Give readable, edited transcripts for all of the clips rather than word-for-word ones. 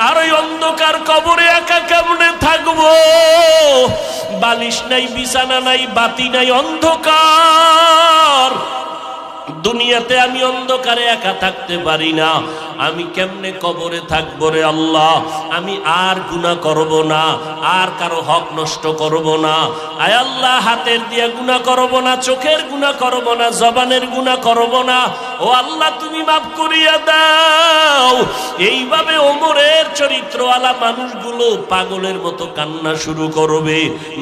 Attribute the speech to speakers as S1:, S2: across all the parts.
S1: আর ওই অন্ধকার কবরে একা কেমনে থাকবো? বালিশ নাই, বিছানা নাই, বাতি নাই, অন্ধকার। দুনিয়াতে আমি অন্ধকারে একা থাকতে পারি না, আমি কেমনে কবরে থাকবো রে আল্লাহ? আমি আর গুনাহ করব না, আর কারো হক নষ্ট করব না। আয় আল্লাহ, হাতের দিয়ে গুনাহ করব না, চোখের গুনাহ করব না, জবানের গুনাহ করব না। ও আল্লাহ, তুমি মাফ করিয়া দাও। এইভাবে ওমরের চরিত্রওয়ালা মানুষগুলো পাগলের মতো কান্না শুরু করবে।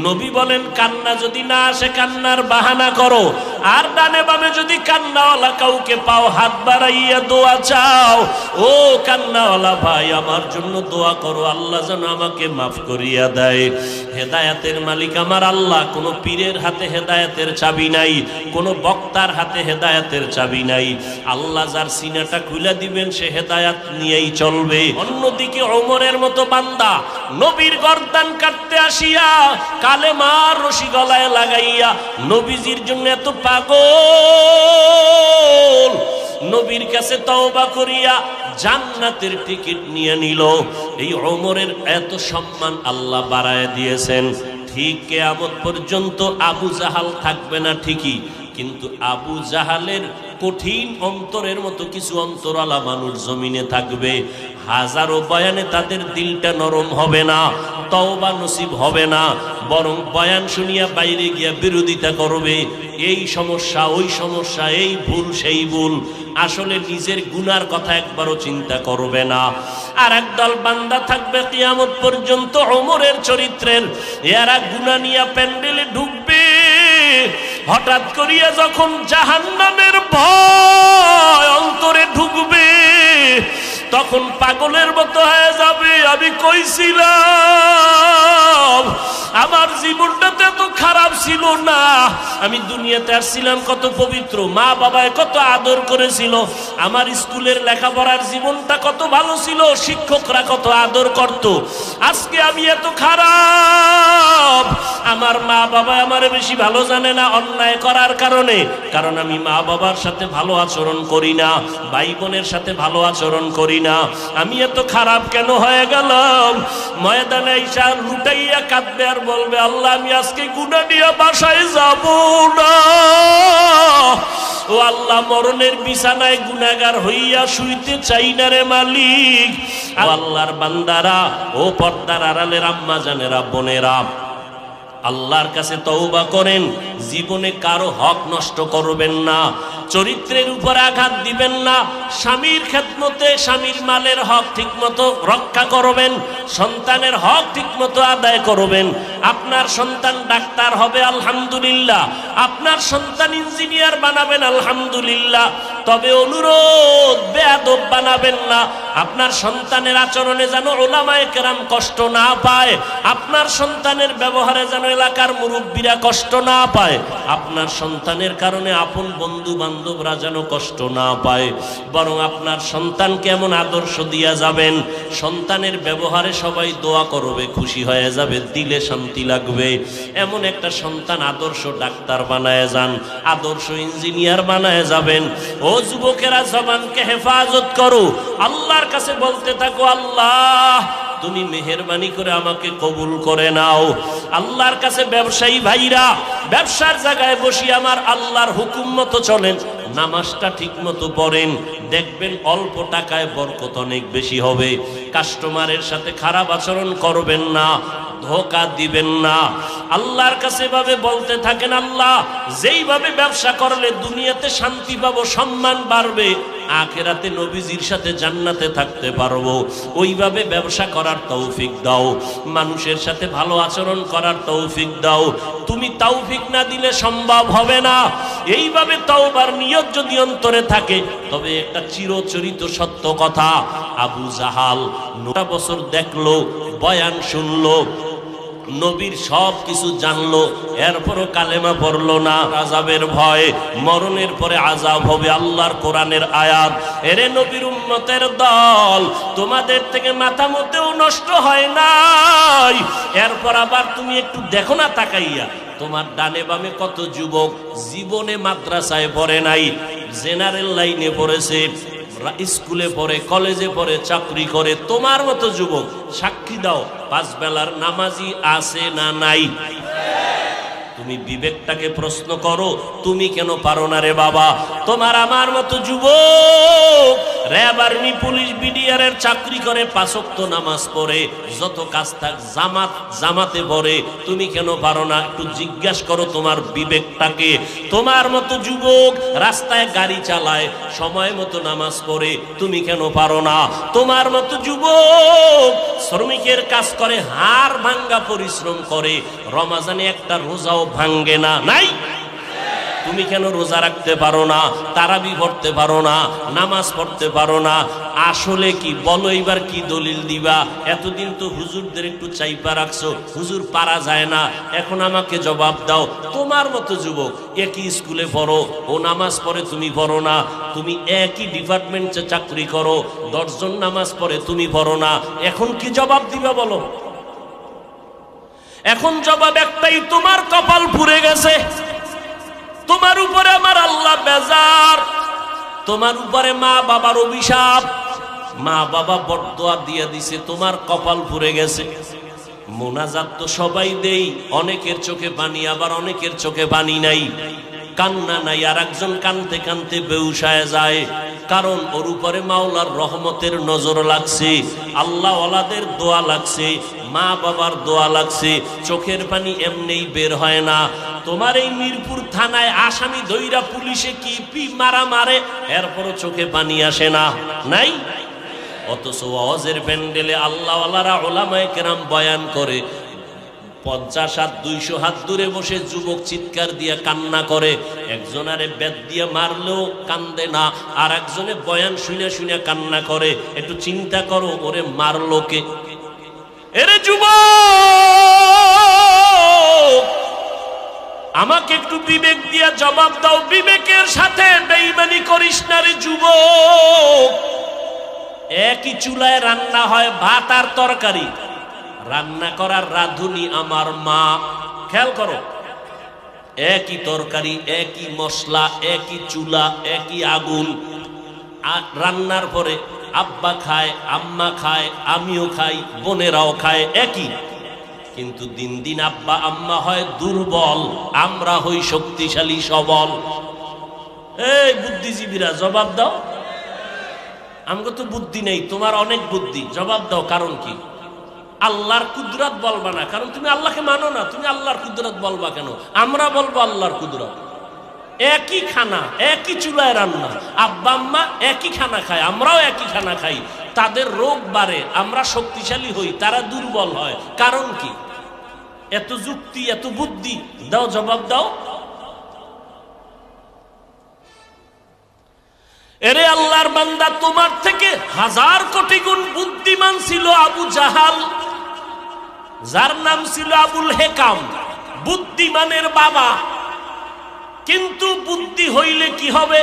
S1: নবী বলেন, কান্না যদি না আসে কান্নার বাহানা করো, আর ডানে বামে যদি কান্নাওয়ালা কাউকে পাও, হাত বাড়াইয়া দোয়া চাও। ও কান্নাওয়ালা ভাই, আমার জন্য দোয়া করো, আল্লাহ যেন আমাকে মাফ করিয়া দেয়। হেদায়েতের মালিক আমার আল্লাহ। কোনো পীরের হাতে হেদায়েতের চাবি নাই, কোনো বক্তার হাতে হেদায়েতের চাবি নাই। আল্লাহ যার সিনাটা খুলে দিবেন, সে হেদায়েত নিয়েই চলবে। অন্যদিকে ওমরের মতো বান্দা নবীর গর্দান কাটতে আসিয়া কালেমার রশি গলায় লাগাইয়া নবীজির জন্য এত পাগল, নবীর কাছে তওবা করিয়া জান্নাতের টিকিট নিয়ে নিল। এই ওমরের এত সম্মান আল্লাহ বাড়ায় দিয়েছেন। ঠিক কিয়ামত পর্যন্ত আবু জাহাল থাকবে না ঠিকই, কিন্তু আবু জাহালের কঠিন অন্তরের মতো কিছু অন্তরালা মানুষ জমিনে থাকবে। হাজারো বয়ানে তাদের দিলটা নরম হবে না, তওবা নসিব হবে না, বরং বয়ান শুনিয়া বাইরে গিয়া বিরোধিতা করবে। এই সমস্যা, ওই সমস্যা, এই ভুল, সেই ভুল। আসলে নিজের গুনার কথা একবারও চিন্তা করবে না। আর একদল বান্দা থাকবে কিয়ামত পর্যন্ত ওমরের চরিত্রের, এরা গুনাহ নিয়ে প্যান্ডেলে ঢুকবে। হঠাৎ করিয়া যখন জাহান্নামের ভয় অন্তরে ঢুকবে, তখন পাগলের মতো হয়ে যাবে। আমি কইছিলাম আমার জীবনটাতে এত খারাপ ছিল না, আমি দুনিয়াতে আসছিলাম কত পবিত্র, মা বাবায় কত আদর করেছিল, আমার স্কুলের লেখাপড়ার জীবনটা কত ভালো ছিল, শিক্ষকরা কত আদর করত। আজকে আমি এত খারাপ, আমার মা বাবা আমারে বেশি ভালো জানে না অন্যায় করার কারণে, কারণ আমি মা বাবার সাথে ভালো আচরণ করি না, ভাই বোনের সাথে ভালো আচরণ করি না। আমি এত খারাপ কেন হয়ে গেলাম? ময়দানে ঈশা লুটাইয়া কাঁদবে আর বলবে, আল্লাহ আমি আজকে গুনাহ নিয়ে বাসায় যাব না। ও আল্লাহ, মরণের বিছানায় গুনাহগার হইয়া শুইতে চাই না রে মালিক। আল্লাহর বান্দারা, ও পর্দার আড়ালের আম্মা জানেরা, বোনেরা, আল্লাহর কাছে তওবা করেন। জীবনে কারো হক নষ্ট করবেন না, চরিত্রের উপর আঘাত দিবেন না, স্বামীর খেদমতে স্বামীর মালের হক ঠিকমতো রক্ষা করবেন, সন্তানের হক ঠিকমতো আদায় করবেন। আপনার সন্তান ডাক্তার হবে, আলহামদুলিল্লাহ। আপনার সন্তান ইঞ্জিনিয়ার বানাবেন, আলহামদুলিল্লাহ। তবে অনুরোধ, বেয়াদব বানাবেন না। আপনার সন্তানের আচরণে যেন উলামায়ে কেরাম কষ্ট না পায়, আপনার সন্তানের ব্যবহারে যেন এলাকার মুরব্বীরা কষ্ট না পায়, আপনার সন্তানের কারণে আপন বন্ধু বান্ধবরা যেন কষ্ট না পায়। বরং আপনার সন্তানকে এমন আদর্শ দিয়া যাবেন, সন্তানের ব্যবহারে সবাই দোয়া করবে, খুশি হয়ে যাবে, দিলে শান্তি লাগবে। এমন একটা সন্তান আদর্শ ডাক্তার বানায় যান, আদর্শ ইঞ্জিনিয়ার বানায় যাবেন। ও যুবকেরা, জবানকে হেফাজত করো, আল্লাহর কাছে বলতে থাকো, আল্লাহ তুমি মেহেরবানি করে আমাকে কবুল করে নাও। আল্লাহর কাছে ব্যবসায়ী ভাইরা, ব্যবসার জায়গায় বসি আমার আল্লাহর হুকুম মতো চলেন, নামাজটা ঠিক মতো পড়েন, দেখবেন অল্প টাকায় বরকত অনেক বেশি হবে। কাস্টমারের সাথে খারাপ আচরণ করবেন না, ধোঁকা দিবেন না। আল্লাহর কাছে এভাবে বলতে থাকেন, আল্লাহ যেইভাবে ব্যবসা করলে দুনিয়াতে শান্তি পাবো, সম্মান বাড়বে, আখিরাতে নবীজির সাথে জান্নাতে থাকতে পারবো, ওইভাবে ব্যবসা করার তৌফিক দাও, মানুষের সাথে ভালো আচরণ করার তৌফিক দাও। তুমি তৌফিক না দিলে সম্ভব হবে না। এইভাবে তওবার নিয়ত যদি অন্তরে থাকে, তবে একটা চিরচরিত সত্য কথা, আবু জাহাল 9 বছর দেখলো, বয়ান শুনলো, নবীর সব কিছু জানলো, এরপরও কালেমা পড়লো না। আযাবের ভয়, মরণের পরে আযাব হবে, আল্লাহর কোরআনের আয়াত। এরে নবীর উম্মতের দল, তোমাদের থেকে মাথা মতেও নষ্ট হয় নাই। এরপর আবার তুমি একটু দেখো না তাকাইয়া, তোমার ডানে বামে কত যুবক জীবনে মাদ্রাসায় পড়ে নাই, জেনারেল লাইনে পড়েছে, স্কুলে পড়ে, কলেজে পড়ে, চাকরি করে, তোমার মতো যুবক সাক্ষী দাও 5 বেলার নামাজি আছে না নাই? তুমি বিবেকটাকে প্রশ্ন করো, তুমি কেন পারো না রে বাবা? তোমার আমার মতো যুবক র্যাব, আর্মি, পুলিশ, বিডিআর এর চাকরি করে, 5 ওয়াক্ত নামাজ পড়ে, যত কাজ থাক জামাতে পড়ে, তুমি কেন পারো না? একটু জিজ্ঞাসা করো তোমার বিবেকটাকে। তোমার মতো যুবক রাস্তায় গাড়ি চালায়, সময় মতো নামাজ পড়ে, তুমি কেন পারো না? তোমার মতো যুবক শ্রমিকের কাজ করে, হাড় ভাঙ্গা পরিশ্রম করে, রমাজানে একটা রোজাও ভাঙ্গে না, নাই? তুমি কেন রোজা রাখতে পারো না? তারাবি পড়তে পারো না? নামাজ পড়তে পারো না? আসলে কি বলো, এইবার কি দলিল দিবা? এতদিন তো হুজুরদের একটু চাইপা রাখছো, হুজুর পারা যায় না, এখন আমাকে জবাব দাও। তোমার মতো যুবক একই স্কুলে পড়ো, ও নামাজ পড়ে, তুমি পড়ো না। তুমি একই ডিপার্টমেন্টে চাকরি করো, 10 জন নামাজ পড়ে, তুমি পড়ো না। এখন কি জবাব দিবা বলো? এখন জবাব একটাই, তোমার কপাল পুড়ে গেছে, তোমার উপরে আমার আল্লাহ বেজার, তোমার উপরে মা বাবার অভিশাপ, মা বাবা বরদোয়া দিয়ে দিছে, তোমার কপাল পুড়ে গেছে। মোনাজাত তো সবাই দেই, অনেকের চোখে পানি, আবার অনেকের চোখে পানি নাই, কান্না নাই, আর একজন কানতে কানতে বেউসায় যায়, কারণ ওর উপরে মাওলার রহমতের নজর লাগছে, আল্লাহ ওয়ালাদের দোয়া লাগছে, মা বাবার দোয়া লাগছে, চোখের পানি এমনিই বের হয় না। তোমার এই মিরপুর থানায় আসামি দইরা পুলিশে কি মারা মারে, এরপরও চোখে পানি আসে না, নাই? অথচ ওয়াজের প্যান্ডেলে আল্লাহওয়ালারা উলামায়ে কেরাম বয়ান করে, 50 হাত 200 হাত দূরে বসে যুবক চিৎকার দিয়ে কান্না করে, একজনারে বেত দিয়ে মারলেও কান্দে না, আর একজনে বয়ান শুনে শুনে কান্না করে। একটু চিন্তা করো, ওরে মারলো কে? এরে যুবক, আমাকে একটু বিবেক দিয়া জবাব দাও, বিবেকের সাথে বেঈমানি করিস না রে যুবক। একই চুলায় রান্না হয় ভাত আর তরকারি, রান্না করার রাঁধুনি আমার মা, খেয়াল করো, একই তরকারি, একই মশলা, একই চুলা, একই আগুন, আর রান্নার পরে আব্বা খায়, আম্মা খায়, আমিও খাই, বোনেরাও খায় একই, কিন্তু দিন দিন আব্বা আম্মা হয় দুর্বল, আমরা হই শক্তিশালী সবল। এই বুদ্ধিজীবীরা জবাব দাও, আমাকে তো বুদ্ধি নেই, তোমার অনেক বুদ্ধি, জবাব দাও কারণ কি? আল্লাহর কুদরত বলবা না, কারণ তুমি আল্লাহকে মানো না, তুমি আল্লাহর কুদরত বলবা কেন? আমরা বলবো আল্লাহর কুদরত। একই খানা, একই চুলায় রান্না, আব্বা আম্মা একই খানা খায়, আমরাও একই খানা খাই, তাদের রোগ বাড়ে, আমরা শক্তিশালী হই, তারা দুর্বল হয়, কারণ কি? এত যুক্তি, এত বুদ্ধি, দাও জবাব দাও। এরে আল্লাহর বান্দা, তোমার থেকে 1000 কোটি গুণ বুদ্ধিমান ছিল আবু জাহাল, যার নাম ছিল আবুল হেকাম, বুদ্ধিমানের বাবা। কিন্তু বুদ্ধি হইলে কি হবে?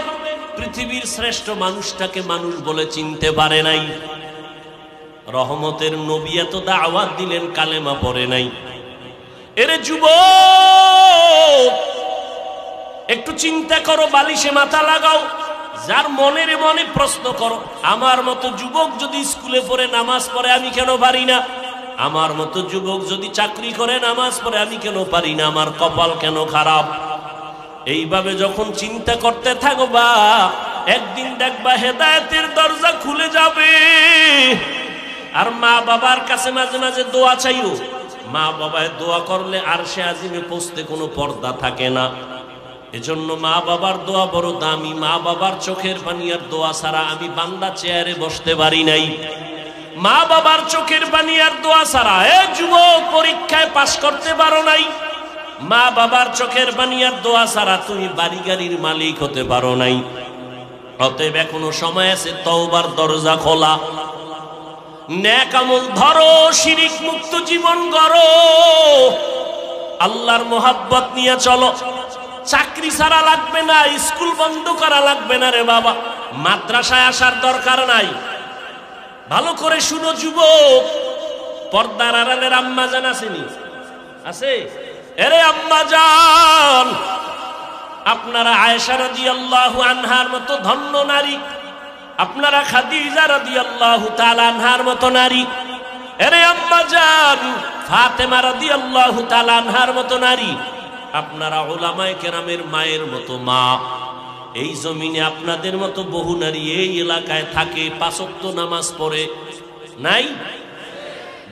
S1: পৃথিবীর শ্রেষ্ঠ মানুষটাকে মানুষ বলে চিনতে পারে নাই। রহমতের নবী এত দাওয়াত দিলেন, কালেমা পড়ে নাই। এরে যুবক, একটু চিন্তা করো, বালিশে মাথা লাগাও, যার মনের মনে প্রশ্ন করো, আমার মতো যুবক যদি স্কুলে পড়ে নামাজ পড়ে, আমি কেন পারি না? আমার মতো যুবক যদি চাকরি করে নামাজ পড়ে, আমি কেন পারি না? আমার কপাল কেন খারাপ? এইভাবে যখন চিন্তা করতে থাকবা, একদিন দেখবা হেদায়েতের দরজা খুলে যাবে। আর মা বাবার কাছে মাঝে মাঝে দোয়া চাইও, মা বাবায় দোয়া করলে আরশে আজিমে পৌঁছতে কোনো পর্দা থাকে না। এজন্য মা বাবার দোয়া বড় দামি। মা বাবার চোখের পানি আর দোয়া ছাড়া আমি বান্দা চেয়ারে বসতে পারি নাই। মা বাবার চোখের পানি আর দোয়া ছাড়া এ যুবক পরীক্ষায় পাস করতে পারো নাই। মা বাবার চোখের পানি আর দোয়া ছাড়া তুমি বাড়ি গাড়ির মালিক হতে পারো নাই। অতএব এখনো সময় আছে, তওবার দরজা খোলা, নেক আমল ধরো, শিরিক মুক্ত জীবন গড়ো, আল্লাহর মোহাব্বত নিয়ে চলো। চাকরি ছাড়া লাগবে না, স্কুল বন্ধ করা লাগবে না রে বাবা, মাদ্রাসায় আসার দরকার নাই। ভালো করে শুনো যুবক, পর্দার আড়ালের আম্মা জান আসেনি? আছে? এরে আম্মা জান, আপনারা আয়েশা রাদিয়াল্লাহু আনহার মতো ধন্য নারী, আপনারা খাদিজা রাদিয়াল্লাহু তাআলা আনহার মতো নারী, এরে আম্মা জান ফাতেমা রাদিয়াল্লাহু তাআলা আনহার মতো নারী, আপনারা উলামায়ে কেরামের মায়ের মতো মা। এই জমিনে আপনাদের মতো বহু নারী এই এলাকায় থাকে, পাঁচ ওয়াক্ত নামাজ পড়ে, নাই?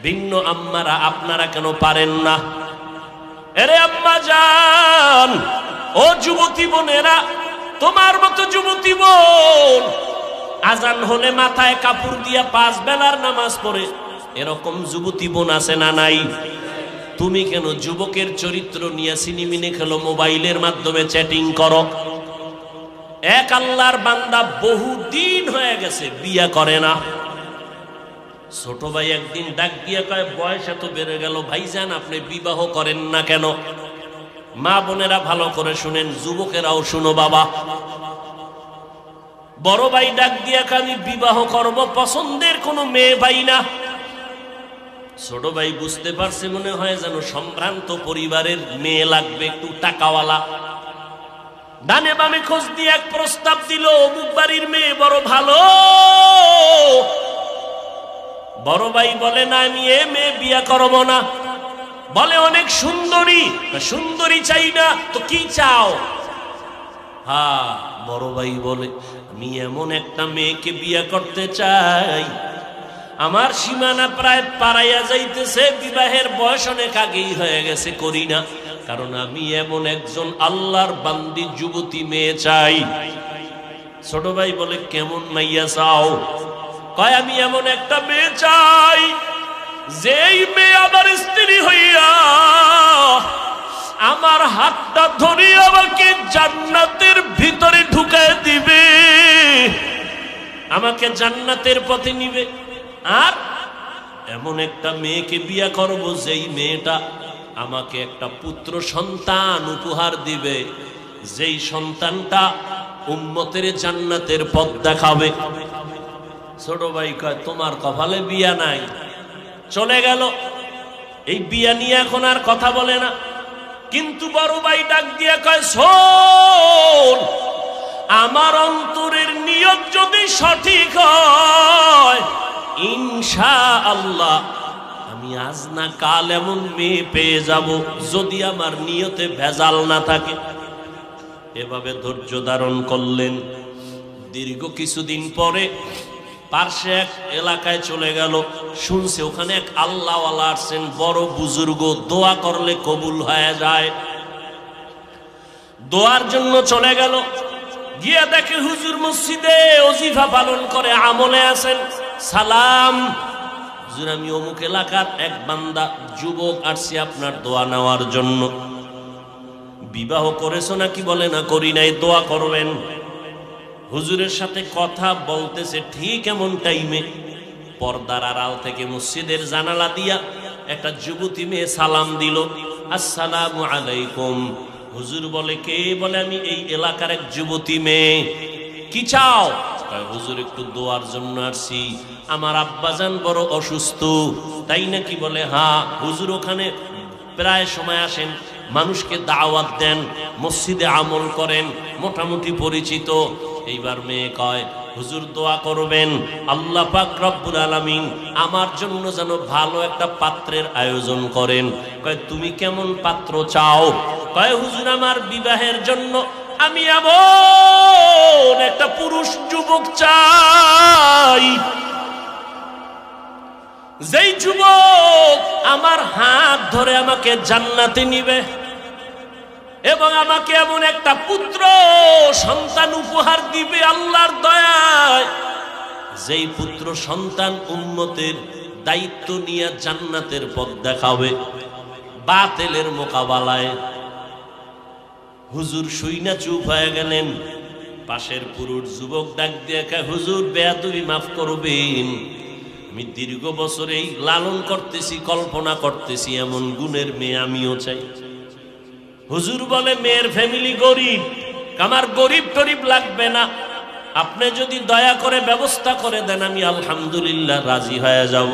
S1: ভিন্ন আম্মারা আপনারা কেন পারেন না? এরে আম্মা জান, ও যুবতী বোনেরা, তোমার মতো যুবতী বোন আজান হলে মাথায় কাপড় দিয়া 5 বেলার নামাজ পড়ে, এরকম যুবতী বোন আছে না নাই? তুমি কেন যুবকের চরিত্র নিয়ে সিনেমিনে খেলো, মোবাইলের মাধ্যমে চ্যাটিং করো? এক আল্লাহর বান্দা বহু দিন হয়ে গেছে বিয়া করে না। ছোট ভাই একদিন ডাক দিয়া কয়, বয়স এত বেড়ে গেল ভাইজান, আপনি বিবাহ করেন না কেন? মা বোনেরা ভালো করে শুনেন, যুবকেরাও শুনো বাবা। বড় ভাই ডাক দিয়া কয়, আমি বিবাহ করব, পছন্দের কোনো মেয়ে পাই না। ছোট ভাই বুঝতে পারছে, মনে হয় যেন সম্ভ্রান্ত পরিবারের মেয়ে লাগবে, একটু টাকাওয়ালা। ডানে বামে খোঁজ দিয়ে এক প্রস্তাব দিল, অমুক বাড়ির মেয়ে বড় ভালো। বড় ভাই বলে, না আমি এ মেয়ে বিয়া করব না। বলে অনেক সুন্দরী, সুন্দরী চাই না তো কি চাও? হ্যাঁ, বড় ভাই বলে, আমি এমন একটা মেয়েকে বিয়া করতে চাই, আমার সীমানা প্রায় পারাইয়া যাইতেছে, বিবাহের বয়স অনেক আগেই হয়ে গেছে, করি না, কারণ আমি এমন একজন আল্লাহর বান্দি যুবতী মেয়ে চাই। ছোট ভাই বলে, কেমন মাইয়া চাও? কয়, আমি এমন একটা মেয়ে চাই, যেই মেয়ে আমার স্ত্রী হইয়া আমার হাতটা ধরে আমাকে জান্নাতের ভিতরে ঢুকায় দিবে, আমাকে জান্নাতের পথে নিবে। আর এমন একটা মেয়েকে বিয়া করব, যেই মেয়েটা আমাকে একটা পুত্র সন্তান উপহার দিবে, যেই সন্তানটা উম্মতের জান্নাতের পথ দেখাবে। ছোট ভাই কয়, তোমার কপালে বিয়া নাই। চলে গেল। এই বিয়া নিয়ে এখন আর কথা বলে না। কিন্তু বড় ভাই ডাক দিয়া কয়, শোন, আমার অন্তরের নিয়ত যদি সঠিক হয়, ইনশাআল্লাহ আমি আজ না কাল এমন মেয়ে পেয়ে যাব, যদি আমার নিয়তে ভেজাল না থাকে। এভাবে ধৈর্য ধারণ করলেন। দীর্ঘ কিছুদিন পরে পার্শ্বে এক এলাকায় চলে গেল, শুনছে ওখানে এক আল্লাহওয়ালা আসছেন, বড় বুজুর্গ, দোয়া করলে কবুল হয়ে যায়। দোয়ার জন্য চলে গেল। গিয়া দেখে হুজুর মসজিদে ওজিফা পালন করে, আমলে আছেন। সালাম, হুজুর আমি অমুক এলাকার এক বান্দা যুবক, আসছি আপনার দোয়া নেওয়ার জন্য। বিবাহ করেছো নাকি? বলে না, করি নাই, দোয়া করবেন। হুজুরের সাথে কথা বলতেছে, ঠিক এমন টাইমে পর্দার আড়াল থেকে মসজিদের জানালা দিয়া একটা যুবতী মেয়ে সালাম দিল, আসসালামু আলাইকুম। হুজুর বলে, কে? বলে, আমি এই এলাকার এক যুবতী মেয়ে। কি চাও? হুজুর একটু দোয়ার জন্য আসছি, আমার আব্বাজান বড় অসুস্থ। তাই নাকি? বলে, হ্যাঁ। হুজুর ওখানে প্রায় সময় আসেন, মানুষকে দাওয়াত দেন, মসজিদে আমল করেন, মোটামুটি পরিচিত। এইবার মেয়ে কয়, হুজুর দোয়া করবেন, আল্লাহ পাক রব্বুল আলামিন আমার জন্য যেন ভালো একটা পাত্রের আয়োজন করেন। কয়, তুমি কেমন পাত্র চাও? কয়, হুজুর আমার বিবাহের জন্য আমি এমন একটা পুরুষ যুবক চাই, যেই যুবক আমার হাত ধরে আমাকে জান্নাতে নিবে, এবং আমাকে এমন একটা পুত্র সন্তান উপহার দিবে আল্লাহর দয়ায়, যেই পুত্র সন্তান উম্মতের দায়িত্ব নিয়ে জান্নাতের পথ দেখাবে বাতিলের মোকাবেলায়। হুজুর শুইনা চুপ হয়ে গেলেন। পাশের পুরুষ যুবক ডাক দিয়ে কয়, হুজুর বেয়াদবি মাফ করবেন, আমি দীর্ঘ বছর এই লালন করতেছি, কল্পনা করতেছি এমন গুণের মেয়ে আমিও চাই। হুজুর বলে, মেয়ের ফ্যামিলি গরিব, আমার গরিব টরিব লাগবে না, আপনি যদি দয়া করে ব্যবস্থা করে দেন আমি আলহামদুলিল্লাহ রাজি হয়ে যাব।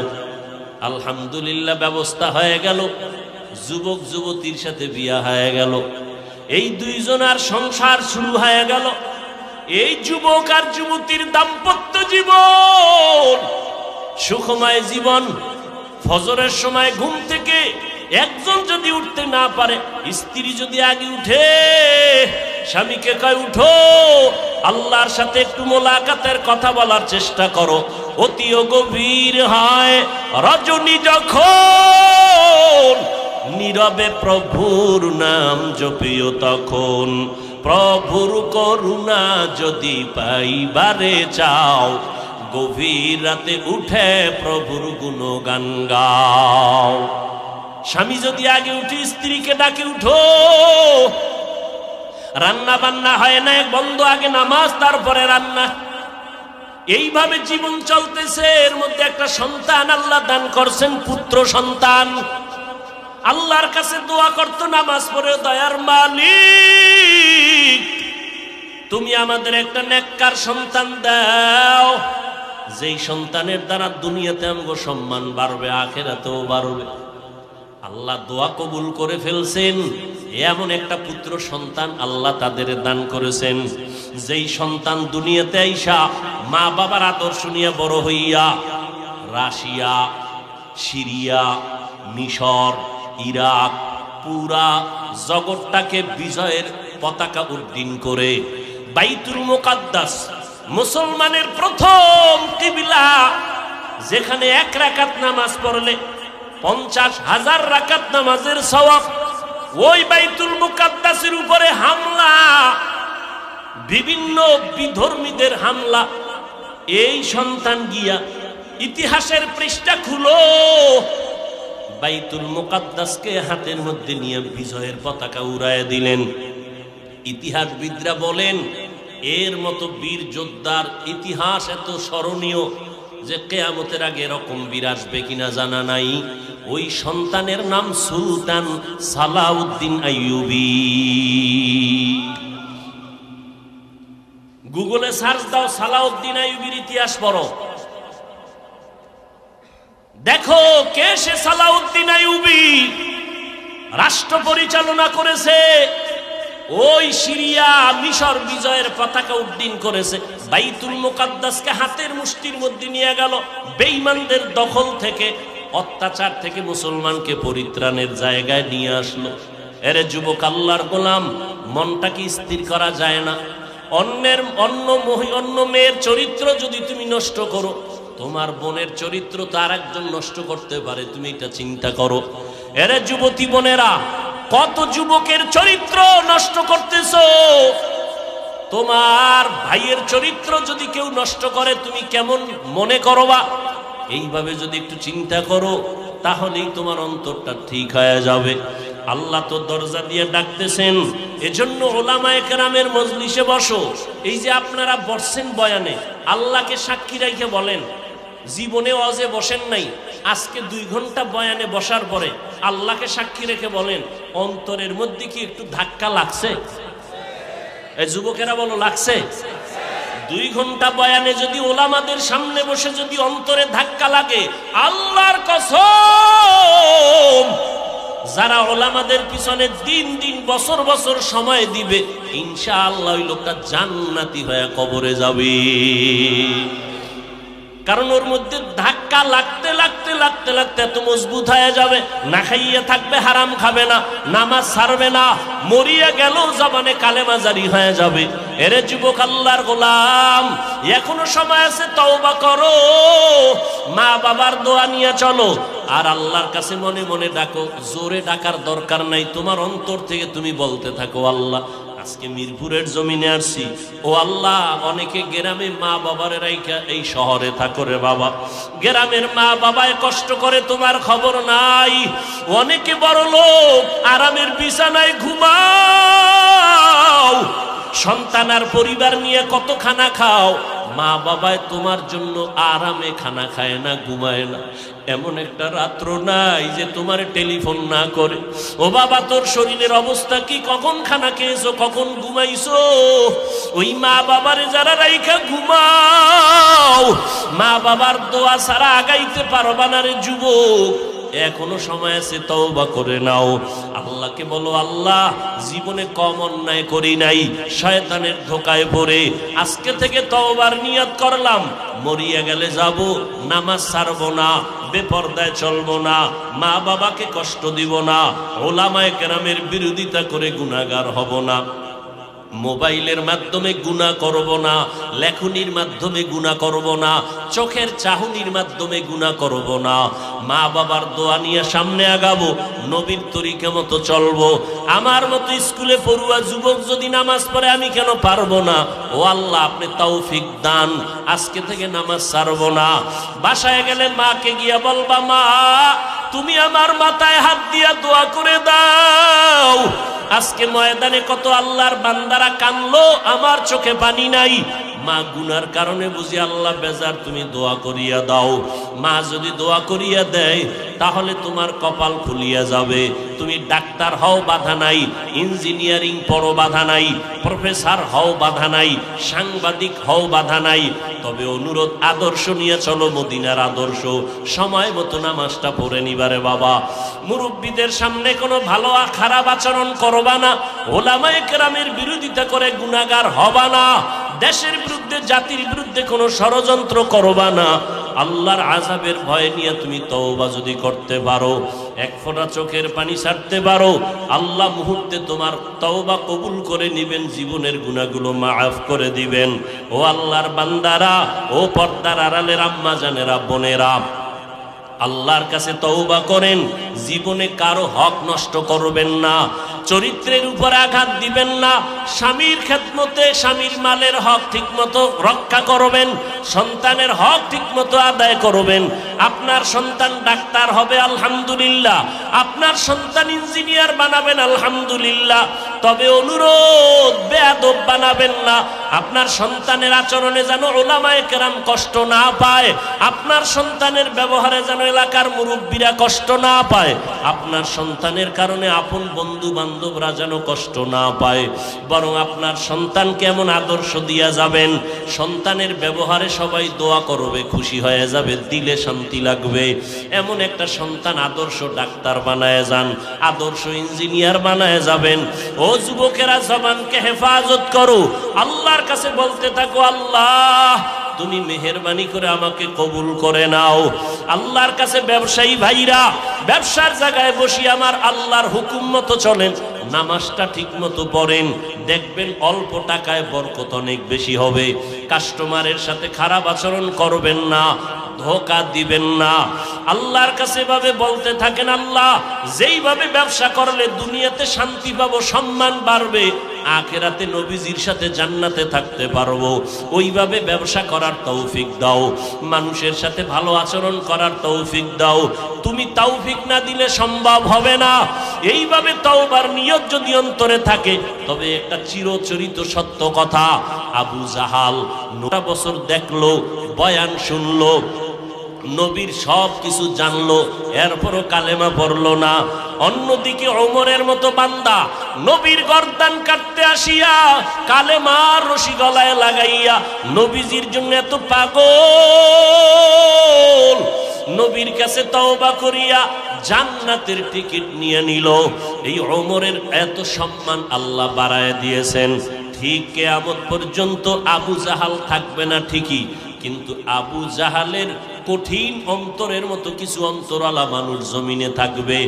S1: আলহামদুলিল্লাহ ব্যবস্থা হয়ে গেল, যুবক যুবতীর সাথে বিয়া হয়ে গেল। এই দুইজনার সংসার শুরু হয়ে গেল। এই যুবক আর যুবতীর দাম্পত্য জীবন সুখময় জীবন। ফজরের সময় ঘুম থেকে একজন যদি উঠতে না পারে, স্ত্রী যদি আগে উঠে, স্বামীকে কয় উঠো, আল্লাহর সাথে একটু মোলাকাতের কথা বলার চেষ্টা করো। অতিও গভীর হয় রজনী যখন, নীরবে প্রভুর নাম জপিও তখন। প্রভুর করুণা যদি পাইবারে চাও, গভীর রাতে উঠে প্রভুর গুণগান গাও। স্বামী যদি আগে উঠে স্ত্রীকে ডাকে উঠো, রান্না বান্না হয় না, বন্ধ, আগে নামাজ তারপরে রান্না, এইভাবে জীবন চলতেছে। এর মধ্যে একটা সন্তান আল্লাহ দান করছেন, পুত্র সন্তান। আল্লাহর কাছে দোয়া করতো নামাজ পড়ে, দয়ার মালিক তুমি আমাদের একটা নেককার সন্তান দাও, যেই সন্তানের দ্বারা দুনিয়াতে আমগো সম্মান বাড়বে, আখিরাতেও বাড়বে। আল্লাহ দোয়া কবুল করে ফেলছেন। এমন একটা পুত্র সন্তান আল্লাহ তাদের দান করেছেন, যেই সন্তান দুনিয়াতে আইসা মা বাবার আদর্শ নিয়ে বড় হইয়া রাশিয়া, সিরিয়া, মিশর, ইরাক, পুরা জগৎটাকে বিজয়ের পতাকা উড্ডীন করে বাইতুল মুকাদ্দাস, মুসলমানের প্রথম কিবলা, যেখানে এক রাকাত নামাজ পড়লে 50,000 রাকাত নামাজের সওয়াব। ওই বাইতুল মুকাদ্দাসের উপরে হামলা, বিভিন্ন বিধর্মীদের হামলা। এই সন্তান গিয়া ইতিহাসের পৃষ্ঠা খুলো, বাইতুল মুকাদ্দাসকে হাতের মধ্যে নিয়ে বিজয়ের পতাকা উড়ায় দিলেন। ইতিহাসবিদরা বলেন এর মতো বীর যোদ্ধার ইতিহাস এত স্মরণীয় যে কিয়ামতের আগে এরকম বীর আসবে কিনা জানা নাই। ওই সন্তানের নাম সুলতান সালাউদ্দিন আইয়ুবী। গুগলে সার্চ দাও, সালাউদ্দিন আইয়ুবীর ইতিহাস পড়ো, দেখো কে সে সালাউদ্দিন আইয়ুবী। রাষ্ট্র পরিচালনা করেছে, ওই সিরিয়া মিশর বিজয়ের পতাকা উড্ডীন করেছে, বাইতুল মুকাদ্দাসকে হাতের মুষ্টির মধ্যে নিয়ে গেল, বেঈমানদের দখল থেকে, অত্যাচার থেকে মুসলমানকে পরিত্রাণের জায়গায় নিয়ে আসলো। এরে যুবক আল্লাহর গোলাম, মনটাকে স্থির করা যায় না। অন্য মেয়ের চরিত্র যদি তুমি নষ্ট করো, তোমার বোনের চরিত্র তো আর একজন নষ্ট করতে পারে, তুমি এটা চিন্তা করো। এরে যুবতী বোনেরা, কত যুবকের চরিত্র নষ্ট করতেছো। তোমার ভাইয়ের চরিত্র যদি কেউ নষ্ট করে, তুমি কেমন মনে করবা? এইভাবে যদি একটু চিন্তা করো, তাহলেই তোমার অন্তরটা ঠিক হয়ে যাবে। আল্লাহ তো দরজা দিয়ে ডাকতেছেন। এজন্য ওলামায়ে কেরামের মজলিসে বসো। এই যে আপনারা বসছেন বয়ানে, আল্লাহকে সাক্ষী রেখে বলেন, জীবনে ওয়াজে বসেন নাই, আজকে 2 ঘন্টা বয়ানে বসার পরে আল্লাহকে সাক্ষী রেখে বলেন, অন্তরের মধ্যে কি একটু ধাক্কা লাগছে? এই যুবকেরা বলো, লাগছে? 2 ঘন্টা বয়ানে যদি ওলামাদের সামনে বসে যদি অন্তরে ধাক্কা লাগে, আল্লাহর কসম, যারা ওলামাদের পিছনে দিন দিন বছর বছর সময় দিবে, ইনশাআল্লাহ ওই লোকটা জান্নাতি হয়ে কবরে যাবে। কারণ ওর মধ্যে ধাক্কা লাগতে লাগতে লাগতে লাগতে এত মজবুত হয়ে যাবে, না খাইয়ে থাকবে, হারাম খাবে না, নামাজ ছাড়বে না, মরিয়া গেল জবানে কালেমা জারি হয়ে যাবে। এরে যুবক আল্লাহর গোলাম, এখনো সময় আছে, তওবা করো, মা বাবার দোয়া নিয়ে চলো, আর আল্লাহর কাছে মনে মনে ডাকো। জোরে ডাকার দরকার নাই, তোমার অন্তর থেকে তুমি বলতে থাকো, আল্লাহ আজকে মিরপুরের জমিনে আসছি, ও আল্লাহ, অনেকে গ্রামে মা বাবার রাইখা এই শহরে থাকো রে বাবা, গ্রামের মা বাবায় কষ্ট করে, তোমার খবর নাই। অনেকে বড় লোক, আরামের বিছানায় ঘুমাও, সন্তান আর পরিবার নিয়ে কত খানা খাও, মা বাবায় তোমার জন্য আরামে খানা খায় না, ঘুমায় না। এমন একটা রাত্র নাই যে তোমার টেলিফোন না করে, ও বাবা তোর শরীরের অবস্থা কি, কখন খানা খেয়েছো, কখন ঘুমাইছো। ওই মা বাবারে যারা রাইখা ঘুমাও, মা বাবার দোয়া ছাড়া আগাইতে পারবা না রে যুবক। এখনো সময় আছে, তওবা করে নাও। আল্লাহকে বলো, আল্লাহ জীবনে কম অন্যায় করি নাই, শয়তানের ধোকায় পড়ে আজকে থেকে তওবার নিয়ত করলাম, মরিয়া গেলে যাব, নামাজ ছাড়বো না, বেপরদায় চলবো না, মা বাবাকে কষ্ট দিব না, ওলামায়ে কেরামের বিরোধিতা করে গুনাহগার হব না, মোবাইলের মাধ্যমে গুনাহ করব না, লেখনির মাধ্যমে গুনাহ করব না, চোখের চাহনির মাধ্যমে গুনাহ করব না, মা বাবার দোয়া নিয়ে সামনে আগাবো, নবীর তরিকা মতো চলবো। আমার মতো স্কুলে পড়ুয়া যুবক যদি নামাজ পড়ে আমি কেন পারবো না? ও আল্লাহ, আপনি তৌফিক দান, আজকে থেকে নামাজ ছাড়বো না। বাসায় গেলে মাকে গিয়া বলবা, মা তুমি আমার মাথায় হাত দিয়া দোয়া করে দাও। আজকে ময়দানে কত আল্লাহর বান্দারা কানলো, আমার চোখে পানি নাই, মা গুনার কারণে বুঝি আল্লাহ বেজার, তুমি দোয়া করিয়া দাও। মা যদি দোয়া করিয়া দেয় তাহলে তোমার কপাল খুলিয়া যাবে। তুমি ডাক্তার হও বাধা নাই, ইঞ্জিনিয়ারিং পড়ো বাধা নাই, প্রফেসর হও বাধা নাই, সাংবাদিক হও বাধা নাই, তবে অনুরোধ আদর্শ নিয়ে চলো, মদিনার আদর্শ। সময় মতো নামাজটা পড়ে নিবারে বাবা। মুরব্বীদের সামনে কোনো ভালো খারাপ আচরণ করবা না, ওলামায়ে কেরামের বিরোধিতা করে গুনাহগার হবা না, দেশের বিরুদ্ধে জাতির বিরুদ্ধে কোনো ষড়যন্ত্র করবা না। আল্লাহর আযাবের ভয় নিয়ে তুমি তওবা যদি করতে পারো, এক ফোঁটা চোখের পানি ছাড়তে পারো, আল্লাহ মুহূর্তে তোমার তওবা কবুল করে নেবেন, জীবনের গুনাহগুলো মাফ করে দিবেন। ও আল্লাহর বান্দারা, ও পর্দার আড়ালের আম্মা জানেরা, বোনেরা, আল্লাহর কাছে তওবা করেন, জীবনে কারো হক নষ্ট করবেন না, চরিত্রের উপর আঘাত দিবেন না, স্বামীর খেদমতে স্বামীর মালের হক ঠিকমতো রক্ষা করবেন, সন্তানের হক ঠিকমতো আদায় করবেন। আপনার সন্তান ডাক্তার হবে, আলহামদুলিল্লাহ, আপনার সন্তান ইঞ্জিনিয়ার বানাবেন, আলহামদুলিল্লাহ, তবে অনুরোধ বেয়াদব বানাবেন না। আপনার সন্তানের আচরণে যেন ওলামায়ে কেরাম কষ্ট না পায়, আপনার সন্তানের ব্যবহারে যেন এলাকার মুরব্বীরা কষ্ট না পায়, আপনার সন্তানের কারণে আপন বন্ধু বান্ধবরা যেন কষ্ট না পায়, বরং আপনার সন্তানকে এমন আদর্শ দিয়া যাবেন, সন্তানের ব্যবহারে সবাই দোয়া করবে, খুশি হয়ে যাবে, দিলে শান্তি লাগবে। এমন একটা সন্তান আদর্শ ডাক্তার বানায় যান, আদর্শ ইঞ্জিনিয়ার বানায় যাবেন। ও যুবকেরা, জবানকে হেফাজত করো, আল্লাহর কাছে বলতে থাকো, আল্লাহ তুমি মেহেরবানি করে আমাকে কবুল করে নাও। আল্লাহর কাছে ব্যবসায়ী ভাইরা, ব্যবসার জায়গায় বসি আমার আল্লাহর হুকুম মতো চলেন, নামাজটা ঠিক মতো পড়েন, দেখবেন অল্প টাকায় বরকত অনেক বেশি হবে। কাস্টমারের সাথে খারাপ আচরণ করবেন না, ধোঁকা দিবেন না। আল্লাহর কাছে এভাবে বলতে থাকেন, আল্লাহ যেইভাবে ব্যবসা করলে দুনিয়াতে শান্তি পাবো, সম্মান বাড়বে, আখিরাতে নবীজির সাথে জান্নাতে থাকতে পারবো, ওইভাবে ব্যবসা করার তৌফিক দাও, মানুষের সাথে ভালো আচরণ করার তৌফিক দাও। তুমি তৌফিক না দিলে সম্ভব হবে না। এইভাবে তওবার নিয়ত যদি অন্তরে থাকে, তবে একটা চিরচরিত সত্য কথা, আবু জাহাল 9 বছর দেখলো, বয়ান শুনলো, নবীর সব কিছু জানলো, এরপরও কালেমা পড়লো না। অন্যদিকে ওমরের মতো বান্দা নবীর গর্দান কাটতে আসিয়া কালেমার রশি গলায় লাগাইয়া নবীজির জন্য এত পাগল, নবীর কাছে তওবা করিয়া জান্নাতের টিকিট নিয়ে নিল। এই ওমরের এত সম্মান আল্লাহ বাড়ায় দিয়েছেন। ঠিক কিয়ামত পর্যন্ত আবু জাহাল থাকবে না ঠিকই, কিন্তু আবু জাহালের কঠিন অন্তরের মতো কিছু অন্তরালা মানুষ জমিনে থাকবে।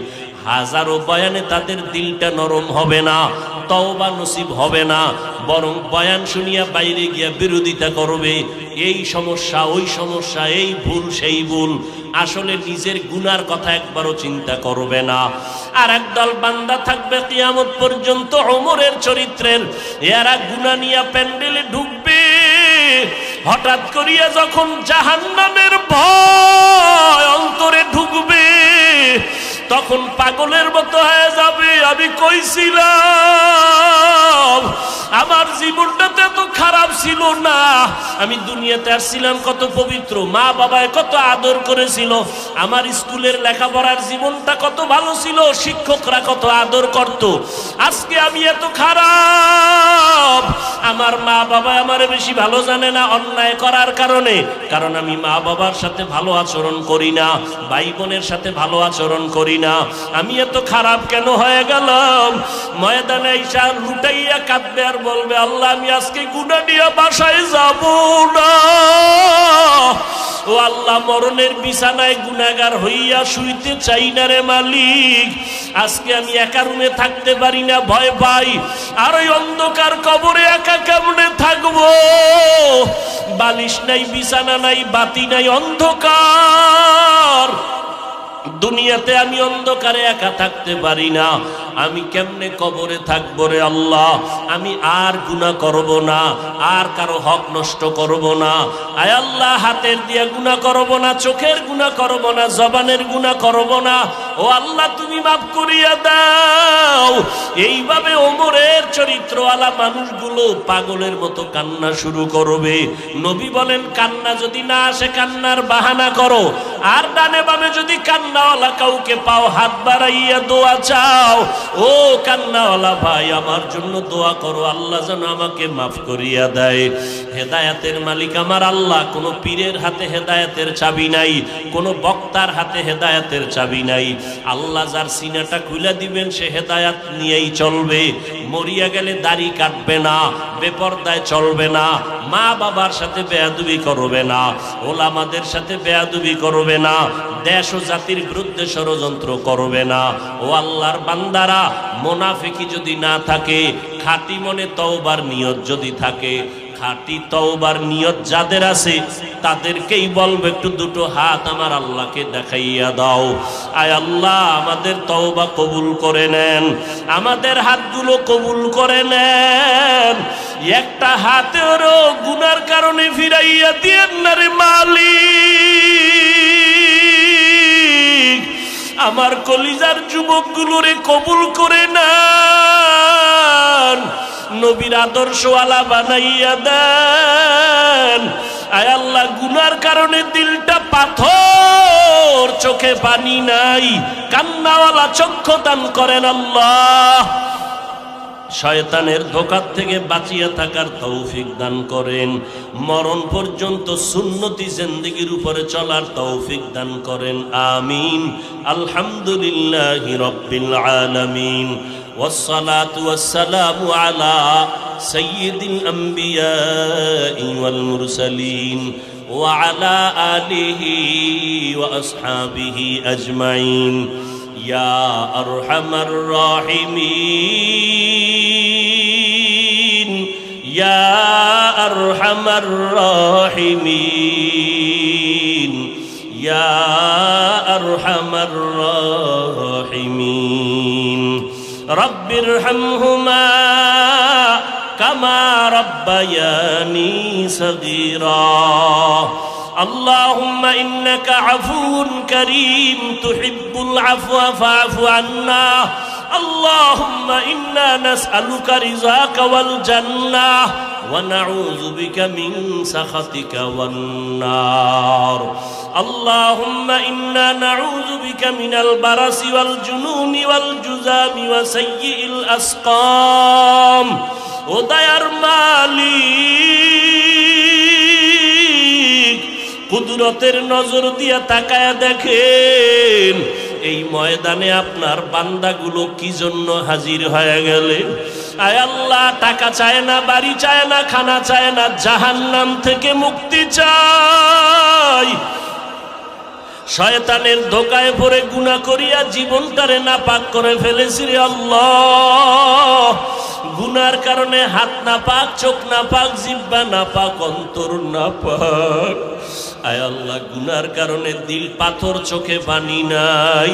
S1: হাজারো বয়ানে তাদের দিলটা নরম হবে না, তওবা নসিব হবে না, বরং বয়ান শুনিয়া বাইরে গিয়া বিরোধিতা করবে, এই সমস্যা ওই সমস্যা, এই ভুল সেই ভুল, আসলে নিজের গুনার কথা একবারও চিন্তা করবে না। আর একদল বান্দা থাকবে কিয়ামত পর্যন্ত ওমরের চরিত্রের, এরা গুনাহ নিয়া প্যান্ডেলে ঢুকবে, হঠাৎ করিয়া যখন জাহান্নামের ভয় অন্তরে ঢুকবে, তখন পাগলের মতো হয়ে যাবে, আমি কইছিলাম আমার জীবনটাতে এত খারাপ ছিল না। আমি দুনিয়াতে আসছিলাম কত পবিত্র, মা বাবায় কত আদর করেছিল, আমার স্কুলের লেখাপড়ার জীবনটা কত ভালো ছিল, শিক্ষকরা কত আদর করত। আজকে আমি এত খারাপ, আমার মা বাবা আমারে বেশি ভালো জানে না অন্যায় করার কারণে, কারণ আমি মা বাবার সাথে ভালো আচরণ করি না, ভাই বোনের সাথে ভালো আচরণ করি না। আমি এত খারাপ কেন হয়ে গেলাম? ময়দানে ঈশা লুটাইয়া কাঁদবে আর বলবে, আল্লাহ আমি আজকে গুনাহ নিয়ে বাসায় যাব না। ও আল্লাহ, মরণের বিছানায় গুনাহগার হইয়া শুইতে চাই না রে মালিক। আজকে আমি একা রুমে থাকতে পারি না, ভয় পাই। আর ওই অন্ধকার কবরে একা কেমনে থাকবো? বালিশ নাই, বিছানা নাই, বাতি নাই, অন্ধকার। দুনিয়াতে আমি অন্ধকারে একা থাকতে পারি না, আমি কেমনে কবরে থাকবো রে আল্লাহ? আমি আর গুনাহ করব না, আর কারো হক নষ্ট করব না। আয় আল্লাহ, হাতের দিয়ে গুনাহ করব না, চোখের গুনাহ করব না, জবানের গুনাহ করব না। ও আল্লাহ, তুমি মাফ করিয়া দাও। এইভাবে ওমরের চরিত্রওয়ালা মানুষগুলো পাগলের মতো কান্না শুরু করবে। নবী বলেন, কান্না যদি না আসে কান্নার বাহানা করো, আর ডানে বামে যদি কান্নাওয়ালা কাউকে পাও হাত বাড়াইয়া দোয়া চাও। ও কান্নাওয়ালা ভাই, আমার জন্য দোয়া করো, আল্লাহ যেন আমাকে মাফ করিয়া দেয়। হেদায়েতের মালিক আমার আল্লাহ। কোনো পীরের হাতে হেদায়েতের চাবি নাই, কোনো বক্তার হাতে হেদায়েতের চাবি নাই। আল্লাহ যার সিনাটা খুলে দিবেন সে হেদায়েত নিয়েই চলবে। মরিয়া গেলে দাড়ি কাটবে না, বেপরদায় চলবে না, মা বাবার সাথে বেয়াদবি করবে না, ওলামাদের সাথে বেয়াদবি করবে না, দেশ ও জাতির বিরুদ্ধে ষড়যন্ত্র করবে না। ও আল্লাহর বান্দারা, মুনাফিকি যদি না থাকে, খাঁটি মনে তওবার নিয়ত যদি থাকে, খাঁটি তওবার নিয়ত যাদের আছে তাদেরকেই বলবে, একটু দুটো হাত আমার আল্লাহকে দেখাইয়া দাও। আয় আল্লাহ, আমাদের তওবা কবুল করে নেন, আমাদের হাতগুলো কবুল করে নেন। একটা হাতেরও গুনার কারণে ফিরাইয়া দিয়েন না রে মালিক। আমার কলিজার যুবকগুলোরে কবুল করে নেন, নবীর আদর্শওয়ালা বানাইয়া দেন। আয় আল্লাহ, গুনার কারণে দিলটা পাথর, চোখে পানি নাই, কান্নাওয়ালা চক্ষু দান করেন আল্লাহ। শয়তানের ধোঁকার থেকে বাঁচিয়া থাকার তৌফিক দান করেন। মরণ পর্যন্ত সুন্নতি জিন্দেগির উপরে চলার তৌফিক দান করেন। আমিন। আলহামদুলিল্লাহি রাব্বিল আলামিন। والصلاة والسلام على سيد الأنبياء والمرسلين وعلى آله وأصحابه أجمعين يا أرحم الراحمين يا أرحم الراحمين يا أرحم الراحمين رب ارحمهما كما ربياني صغيرا اللهم إنك عفو كريم تحب العفو فاعف عنا اللهم إنا نسألك رضاك والجنة ونعوذ بك من سخطك والنار اللهم إنا نعوذ بك من البرص والجنون والجذام وسيء الأسقام ودير মালিক কুদরতের নজর দিয়া তাকায়া দেখেন এই ময়দানে আপনার বান্দাগুলো কি জন্য হাজির হয়ে গেলেন। আয় আল্লাহ, টাকা চায় না, বাড়ি চায় না, খানা চায় না, জাহান্নাম থেকে মুক্তি চাই। শয়তানের ধোকায় পড়ে গুনাহ করিয়া জীবনটারে নাপাক করে ফেলেছি রে আল্লাহ। গুনার কারণে হাত নাপাক, চোখ নাপাক, জিহ্বা নাপাক, অন্তর নাপাক। আয় আল্লাহ, গুনার কারণে দিল পাথর, চোখে পানি নাই।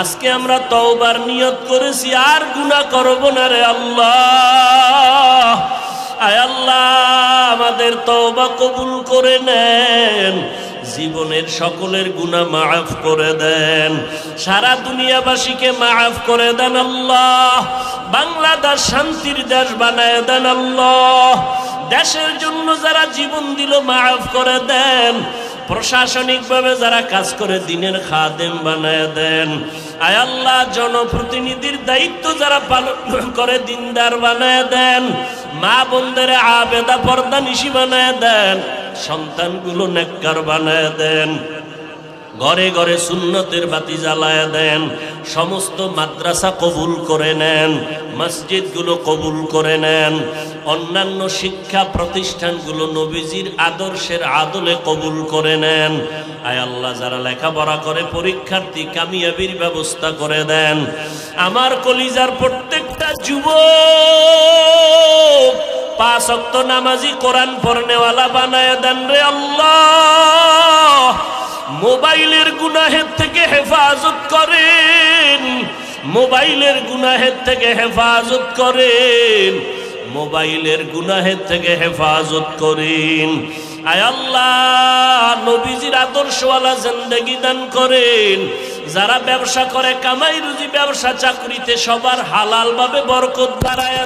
S1: আজকে আমরা তওবার নিয়ত করেছি, আর গুনাহ করব না রে আল্লাহ। আয় আল্লাহ, আমাদের তওবা কবুল করে নেন। জীবনের সকলের গুনাহ মাফ করে দেন, সারা দুনিয়াবাসীকে মাফ করে দেন আল্লাহ। বাংলাদেশ শান্তির দেশ বানায় দেন আল্লাহ। দেশের জন্য যারা জীবন দিল মাফ করে দেন, প্রশাসনিকভাবে যারা কাজ করে দিনের খাদেম বানায় দেন। আয় আল্লাহ, জনপ্রতিনিধির দায়িত্ব যারা পালন করে দিনদার বানায় দেন, মা বোনদের আবেদা পর্দা নিশি বানায় দেন, সন্তানগুলো নেককার বানায় দেন, ঘরে ঘরে সুন্নতের বাতি জ্বালায় দেন, সমস্ত মাদ্রাসা কবুল করে নেন, মসজিদগুলো কবুল করে নেন, অন্যান্য শিক্ষা প্রতিষ্ঠানগুলো নবীজির আদর্শের আদলে কবুল করে নেন। আয় আল্লাহ, যারা লেখাপড়া করে পরীক্ষার্থী কামিয়াবির ব্যবস্থা করে দেন। আমার কলিজার প্রত্যেকটা যুবক 5 ওয়াক্ত নামাজি কোরআন পড়নেওয়ালা বানায় দেন রে আল্লাহ। মোবাইলের গুনাহের থেকে হেফাজত করেন, মোবাইলের গুনাহের থেকে হেফাজত করেন, মোবাইলের গুনাহের থেকে হেফাজত করেন। আয় আল্লাহ, নবীজির আদর্শওয়ালা জিন্দেগি দান করেন। যারা ব্যবসা করে কামাই রুজি, ব্যবসা চাকরিতে সবার হালাল ভাবে বরকত বাড়ায়